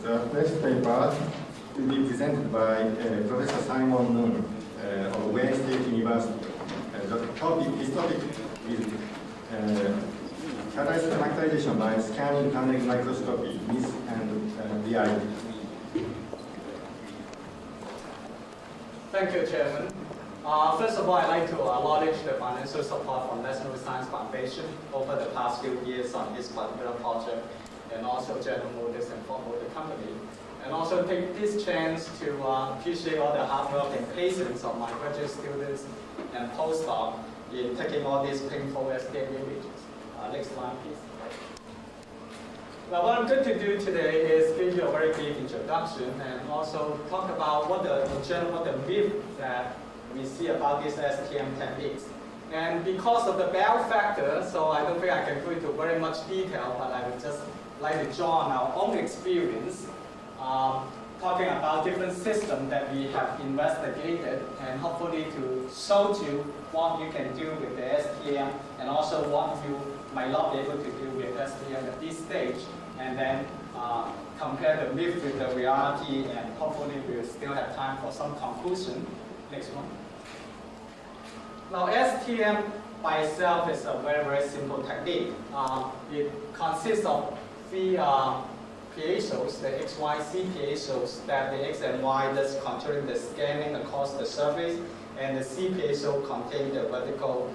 The next paper will be presented by Professor Simon Noon of Wayne State University. This topic is characterization by scanning tunnel microscopy, myth and reality. Thank you, Chairman. First of all, I'd like to acknowledge the financial support from National Science Foundation over the past few years on this particular project, and also General Motors and Ford Motor Company. And also take this chance to appreciate all the hard work and patience of my graduate students and postdocs in taking all these painful STM images. Next slide, please. Now, what I'm going to do today is give you a very brief introduction and also talk about in general, what the myth that we see about these STM techniques. And because of the Bell factor, so I don't think I can go into very much detail, but I would just like to draw on our own experience, talking about different systems that we have investigated, and hopefully to show you what you can do with the STM, and also what you might not be able to do with STM at this stage, and then compare the myth with the reality, and hopefully we'll still have time for some conclusion. Next one. Now, STM by itself is a very, very simple technique. It consists of three piezo's, the X, Y, Z piezo's, that the X and Y does controlling the scanning across the surface, and the Z piezo contain the vertical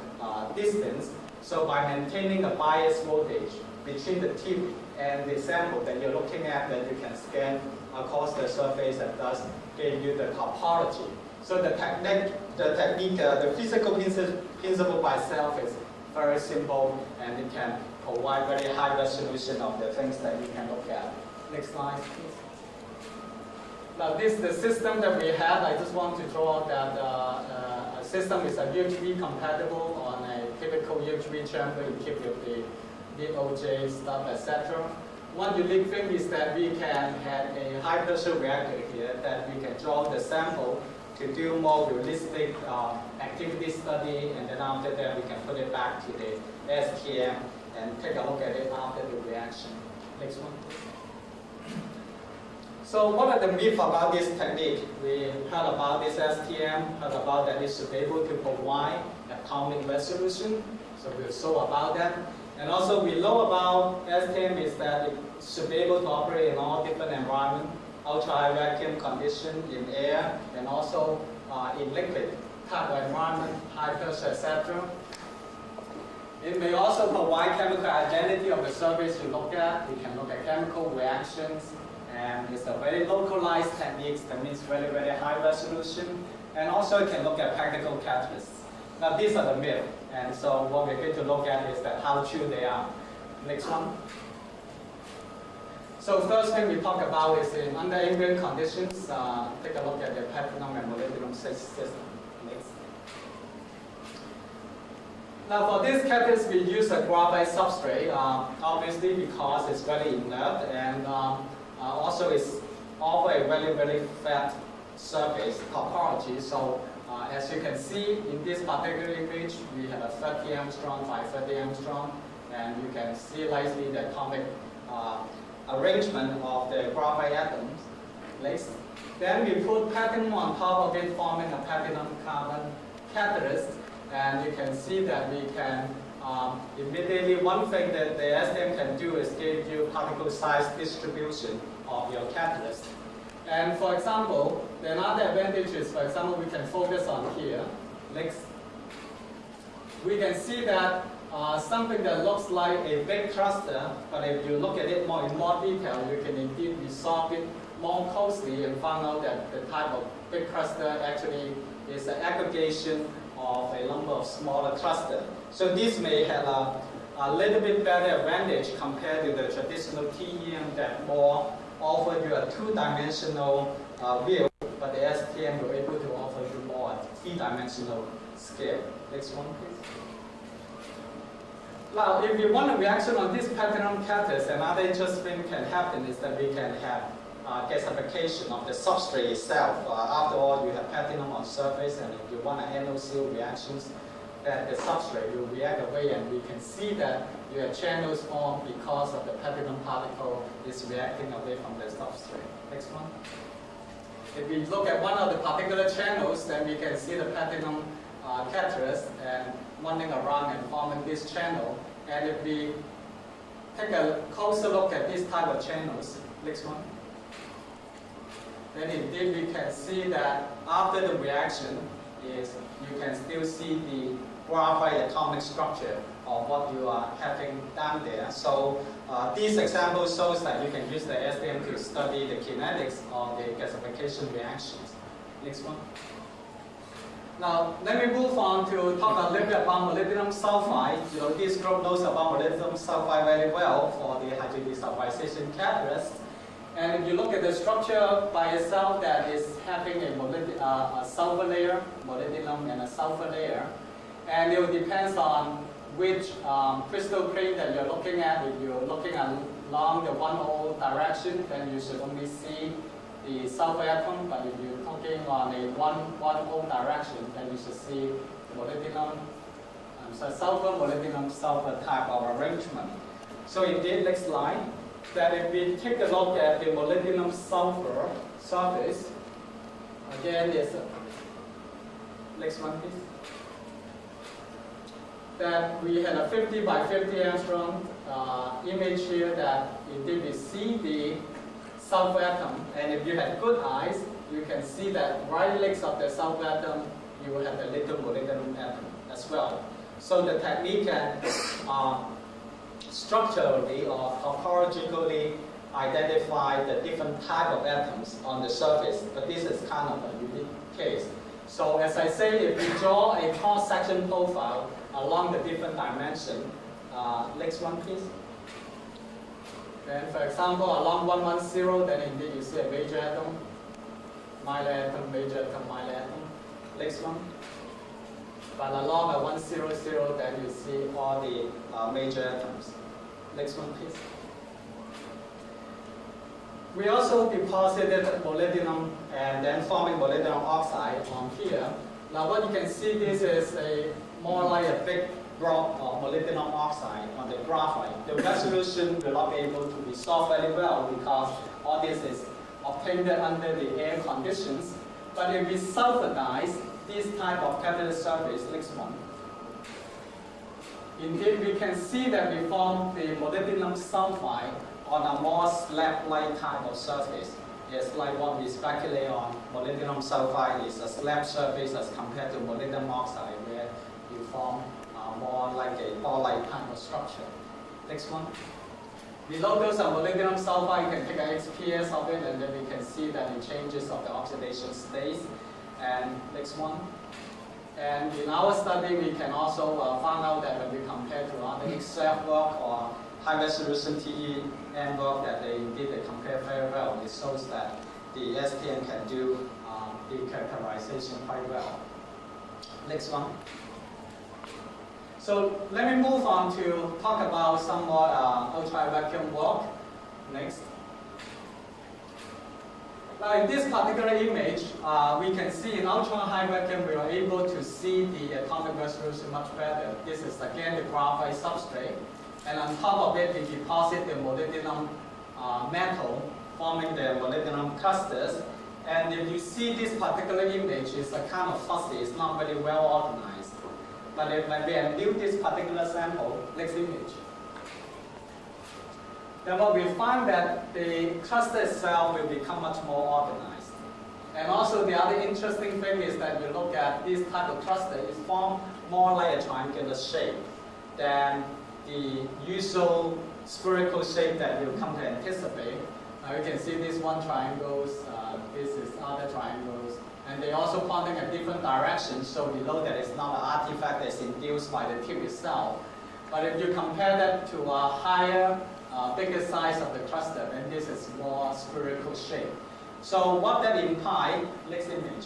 distance. So by maintaining the bias voltage between the tip and the sample that you're looking at, that you can scan across the surface and thus give you the topology. So the physical principle by itself is very simple, and it can provide very high resolution of the things that you can look at. Next slide, please. Now, this is the system that we have. I just want to draw out that a system is a UHV compatible on a typical UHV chamber. You keep with the DOJ stuff, etc. One unique thing is that we can have a high pressure reactor here that we can draw the sample to do more realistic activity study, and then after that we can put it back to the STM and take a look at it after the reaction. Next one. So what are the myths about this technique? We heard about this STM, heard about that it should be able to provide atomic resolution, so we'll show about that. And also we know about STM is that it should be able to operate in all different environments, ultra-high vacuum condition in air, and also in liquid type of environment, high pressure, etc. It may also provide chemical identity of the surface you look at. You can look at chemical reactions, and it's a very localized technique. That means very, very high resolution. And also you can look at practical catalysts. Now these are the myths, and so what we're going to look at is that how true they are. Next one. So first thing we talk about is in under ambient conditions. Take a look at the platinum and molybdenum system. Next. Now for this catalyst, we use a graphite substrate, obviously because it's very inert, and also it's offer a very, very flat surface topology. So as you can see in this particular image, we have a 30 angstrom by 30 angstrom, and you can see nicely the atomic arrangement of the graphite atoms. Next. Then we put platinum on top of it, forming a platinum carbon catalyst, and you can see that we can immediately, one thing that the STM can do is give you particle size distribution of your catalyst. And for example, another advantage is, for example, we can focus on here. Next. We can see that something that looks like a big cluster, but if you look at it in more detail, you can indeed resolve it more closely and find out that the type of big cluster actually is an aggregation of a number of smaller clusters. So this may have a little bit better advantage compared to the traditional TEM that more offer you a two-dimensional view, but the STM will be able to offer you more a three-dimensional scale. Next one, please. Now, if you want a reaction on this platinum catalyst, another interesting thing can happen is that we can have gasification of the substrate itself. After all, you have platinum on surface, and if you want an NO-CO reactions, that the substrate will react away, and we can see that you have channels formed because of the platinum particle is reacting away from the substrate. Next one. If we look at one of the particular channels, then we can see the platinum catalyst and running around and forming this channel. And if we take a closer look at this type of channels, next one, then indeed we can see that after the reaction is you can still see the graphite atomic structure of what you are having down there. So this example shows that you can use the STM to study the kinetics of the gasification reactions. Next one. Now, let me move on to talk a little bit about molybdenum sulfide. You know, this group knows about molybdenum sulfide very well for the hydrodesulfurization catalyst. And if you look at the structure by itself, that is having a sulfur layer, molybdenum and a sulfur layer. And it will depend on which crystal plane that you're looking at. If you're looking along the 1O direction, then you should only see the sulfur atom. But if you're looking on a 1O direction, then you should see molybdenum, sulfur, molybdenum, sulfur type of arrangement. So indeed, next slide, that if we take a look at the molybdenum sulfur surface, again, there's a next one, please. That we had a 50 by 50 angstrom image here that indeed we see the sulfur atom, and if you have good eyes, you can see that right legs of the sulfur atom, you will have the little molybdenum atom as well. So the technique can structurally or topologically identify the different type of atoms on the surface, but this is kind of a unique case. So as I say, if you draw a cross-section profile along the different dimension, next one please. Then for example, along 110, then indeed you see a major atom, minor atom, major atom, minor atom. Next one. But along a 100, then you see all the major atoms. Next one please. We also deposited molybdenum and then forming molybdenum oxide on here. Now what you can see, this is more like a big drop of molybdenum oxide on the graphite. The resolution will not be able to be solved very well because all this is obtained under the air conditions. But if we sulfurize this type of catalyst surface, next one, indeed we can see that we form the molybdenum sulfide on a more slab-like type of surface. It's like what we speculate on. Molybdenum sulfide is a slab surface as compared to molybdenum oxide, where you form more like a ball-like type of structure. Next one. Below those are molybdenum sulfide. You can take an XPS of it, and then we can see that it changes of the oxidation states. And next one. And in our study, we can also find out that when we compare to other XF work or high-resolution TEM work, that they compare very well. It shows that the STM can do the characterization quite well. Next one. So let me move on to talk about some more ultra-vacuum work. Next. Now in this particular image, we can see in ultra-high vacuum we are able to see the atomic resolution much better. This is again the graphite substrate. And on top of it, we deposit the molybdenum metal, forming the molybdenum clusters. And if you see this particular image, it's a kind of fuzzy, it's not very well organized. But if when we undo this particular sample, next image, then what we find that the cluster itself will become much more organized. And also the other interesting thing is that you look at this type of cluster, it's formed more like a triangular shape than the usual spherical shape that you come to anticipate. Now you can see this one triangles, this is other triangles, and they also pointing at different directions, so we know that it's not an artifact that's induced by the tip itself. But if you compare that to a higher, bigger size of the cluster, then this is more spherical shape. So what that implies, next image,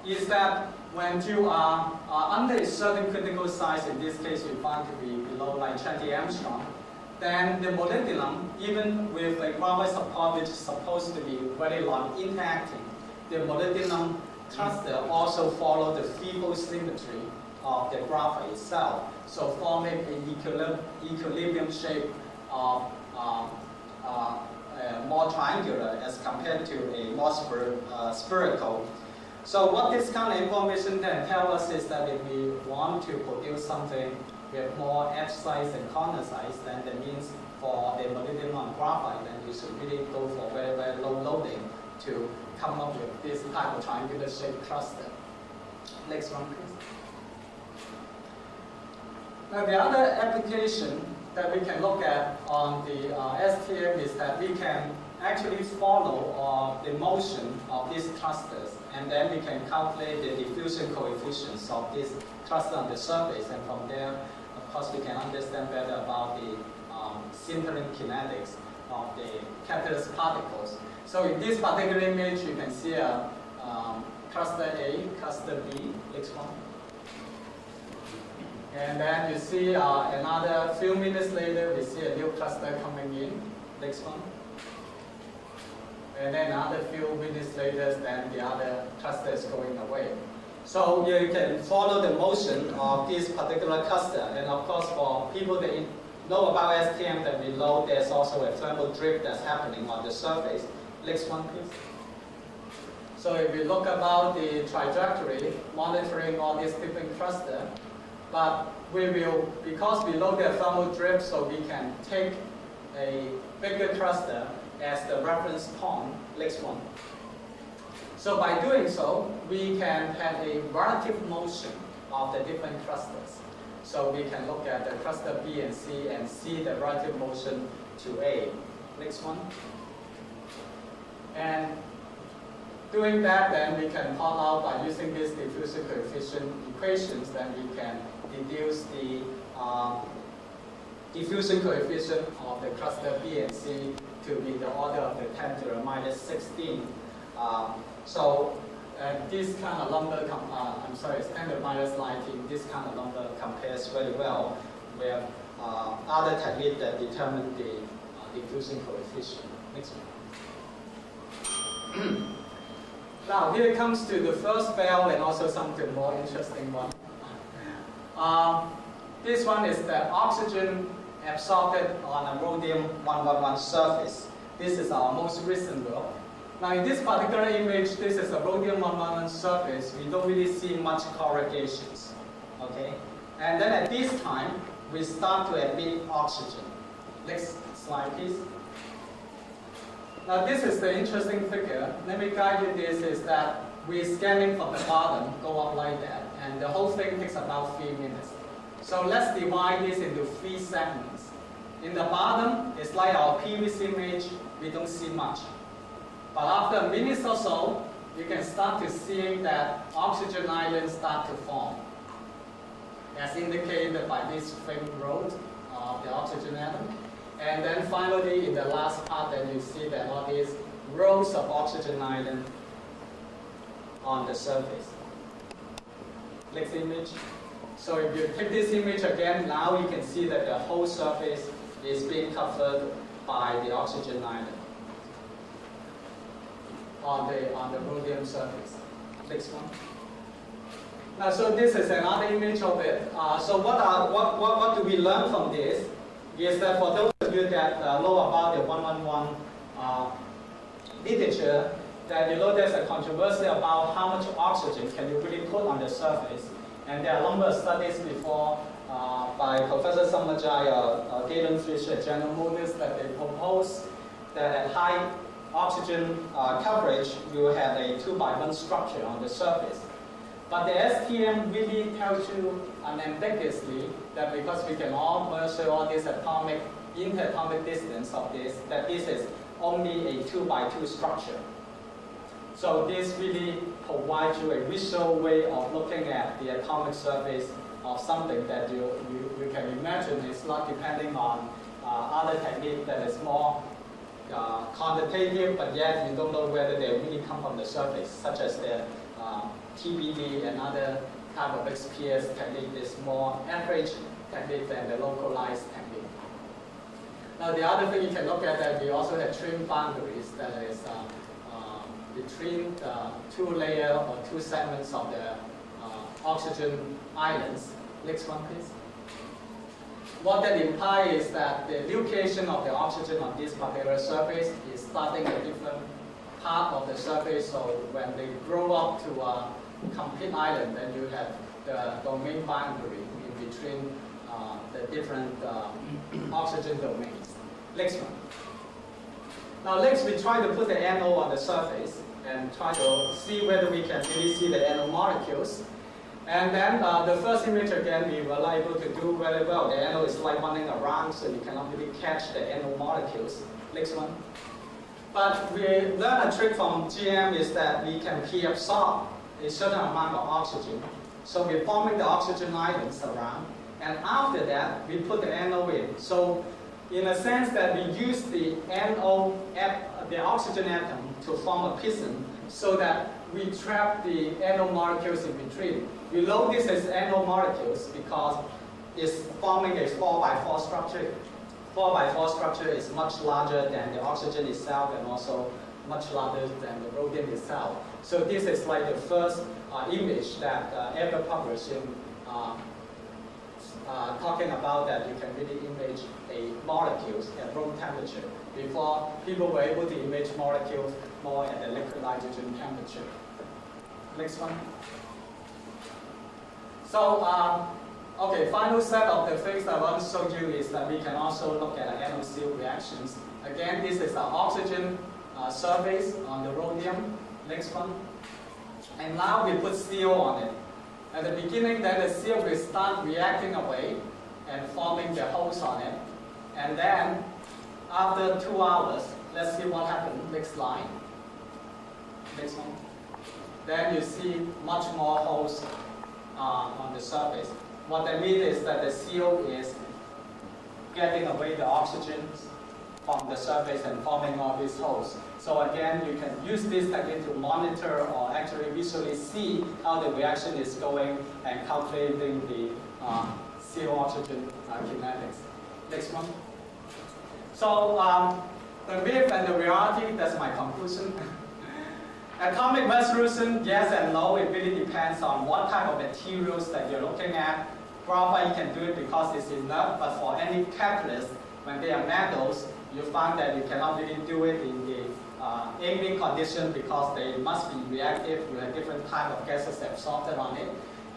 is that when you are under a certain critical size, in this case we find to be below like 20 angstrom, then the molybdenum, even with a graphite support which is supposed to be very long interacting, the molybdenum cluster also follow the feeble symmetry of the graphite itself, so forming an equilibrium shape of more triangular as compared to a more spherical. So what this kind of information can tell us is that if we want to produce something with more edge size and corner size, then that means for the molybdenum graphite, then you should really go for very, very low loading to come up with this type of triangular shaped cluster. Next one, please. Now the other application that we can look at on the STM is that we can actually follow the motion of these clusters, and then we can calculate the diffusion coefficients of this cluster on the surface, and from there, of course, we can understand better about the sintering kinetics of the catalyst particles. So in this particular image, you can see a cluster A, cluster B, next one. And then you see another few minutes later, we see a new cluster coming in, next one. And then another few minutes later, then the other cluster is going away. So you can follow the motion of this particular cluster. And of course, for people that know about STM, that we know there's also a thermal drift that's happening on the surface. Next one, please. So if we look about the trajectory, monitoring all these different clusters, but we will, because we know the thermal drift, so we can take a bigger cluster as the reference point. Next one. So by doing so, we can have a relative motion of the different clusters. So we can look at the cluster B and C and see the relative motion to A. Next one. And doing that, then we can plot out by using this diffusion coefficient equations, then we can deduce the diffusion coefficient of the cluster B and C to be the order of the 10 to the minus 16. So this kind of number, it's 10 to the minus 19, this kind of number compares very well with other techniques that determine the diffusion coefficient. Next one. Now here comes to the first fail and also something more interesting one. This one is the oxygen absorbed on a rhodium-111 surface. This is our most recent work. Now in this particular image, this is a rhodium-111 surface. We don't really see much corrugations. Okay? And then at this time, we start to emit oxygen. Next slide, please. Now this is the interesting figure. Let me guide you this, is that we're scanning from the bottom, go up like that, and the whole thing takes about 3 minutes. So let's divide this into 3 segments. In the bottom, it's like our previous image, we don't see much. But after a minute or so, you can start to see that oxygen islands start to form, as indicated by this thin road of the oxygen atom. And then finally, in the last part, then you see that all these rows of oxygen islands on the surface. Next image. So if you take this image again, now you can see that the whole surface is being covered by the oxygen island on the rhodium surface. Next one. Now, so this is another image of it. So what do we learn from this? Is that for those of you that know about the 111 literature, that you know there's a controversy about how much oxygen can you really put on the surface. And there are a number of studies before by Professor Samajai or Galen Fisher, General Motors, that they propose that at high oxygen coverage, you have a 2x1 structure on the surface. But the STM really tells you unambiguously that because we can all measure all this interatomic distance of this, that this is only a 2x2 structure. So this really provides you a visual way of looking at the atomic surface of something that you can imagine is not depending on other technique that is more quantitative, but yet you don't know whether they really come from the surface, such as the TBD and other type of XPS technique is more average technique than the localized technique. Now the other thing you can look at that we also have trim boundaries, that is between the 2 layers or 2 segments of the oxygen islands. Next one, please. What that implies is that the location of the oxygen on this particular surface is starting a different part of the surface. So when they grow up to a complete island, then you have the domain boundary in between the different oxygen domains. Next one. Now next we try to put the NO on the surface and try to see whether we can really see the NO molecules. And then the first image again we were able to do very well. The NO is like running around, so you cannot really catch the NO molecules. Next one. But we learned a trick from GM is that we can absorb a certain amount of oxygen. So we're forming the oxygen islands around. And after that, we put the NO in. So in a sense that we use the NO, the oxygen atom, to form a piston so that we trap the NO molecules in between. We know this as NO molecules because it's forming a 4x4 structure. 4x4 structure is much larger than the oxygen itself and also much larger than the rhodium itself. So this is like the first image that ever published in talking about that you can really image a molecules at room temperature. Before, people were able to image molecules more at the liquid nitrogen temperature. Next one. So, okay, final set of the things I want to show you is that we can also look at NO-CO reactions. Again, this is the oxygen surface on the rhodium. Next one. And now we put CO on it. At the beginning, then the CO will start reacting away and forming the holes on it. And then, after 2 hours, let's see what happened. Next line. Next one. Then you see much more holes on the surface. What that means is that the CO is getting away the oxygen from the surface and forming all these holes. So again, you can use this technique to monitor or actually visually see how the reaction is going and calculating the CO-oxygen kinetics. Next one. So the myth and the reality, that's my conclusion. Atomic resolution, yes and no, it really depends on what type of materials that you're looking at. Graphite can do it because it's inert, but for any catalyst, when they are metals, you find that you cannot really do it in the ambient condition because they must be reactive. You have different type of gases absorbed on it.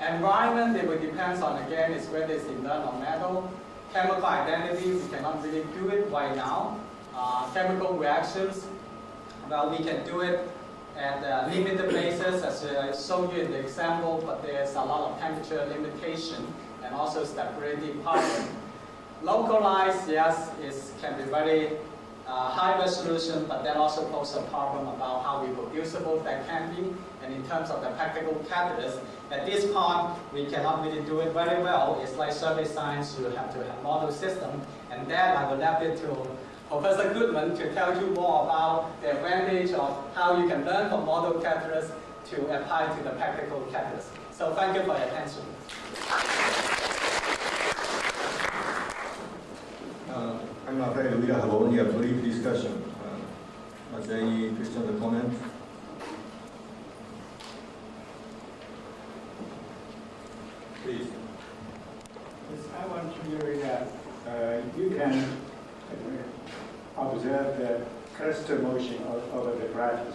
Environment, it will depend on, again, is whether it's inert or metal. Chemical identity, we cannot really do it right now. Chemical reactions, well, we can do it at limited places, as I showed you in the example, but there's a lot of temperature limitation and also stability problem. Localized, yes, it can be very high resolution, but then also pose a problem about how reproducible that can be. And in terms of the practical catalyst, at this point, we cannot really do it very well. It's like survey science, you have to have model system. And then I will left it to Professor Goodman to tell you more about the advantage of how you can learn from model catalysts to apply to the practical catalyst. So thank you for your attention. I'm afraid we have only a brief discussion. Are there any questions or comments? Please. Yes, I want to know that you can observe the cluster motion over the graphite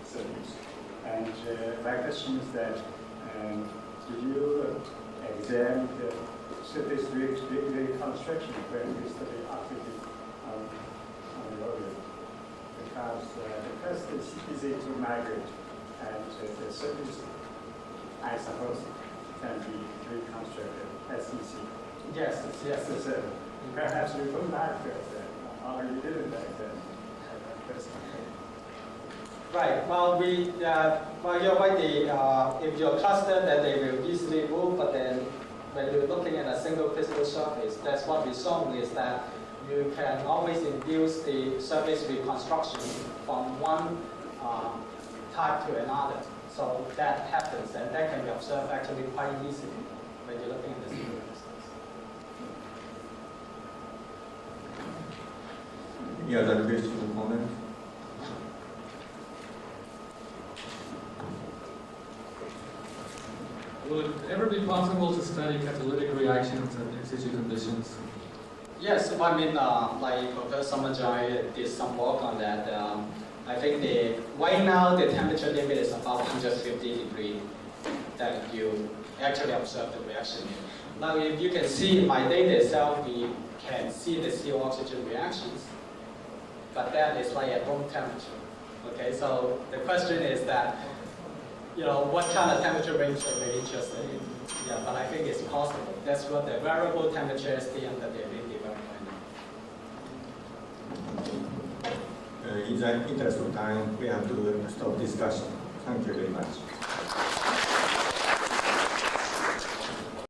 surface. And my question is that do you examine the surface reconstruction when you study oxygen on the rhodium? Because the cluster is easy to migrate, and the surface, I suppose, can be reconstructed as easy. Yes, yes. So perhaps you don't like that, or you didn't like that. Right. Well, you're right. If you're clustered, then they will easily move. But then, when you're looking at a single crystal surface, that's what we saw is that you can always induce the surface reconstruction from one type to another. So that happens, and that can be observed actually quite easily when you're looking at the single crystals. Any other questions or comments? Will it be possible to study catalytic reactions in in situ conditions? Yes, I mean, like Professor Majai did some work on that. I think right now the temperature limit is about 150 degrees that you actually observe the reaction. Now, if you can see in my data itself, we can see the CO oxygen reactions, but that is like at room temperature. Okay, so the question is that, you know, what kind of temperature range are they interested in? Yeah, but I think it's possible. That's what the variable temperature is the end that they've been developed right now. In the interest of time, we have to stop discussion. Thank you very much.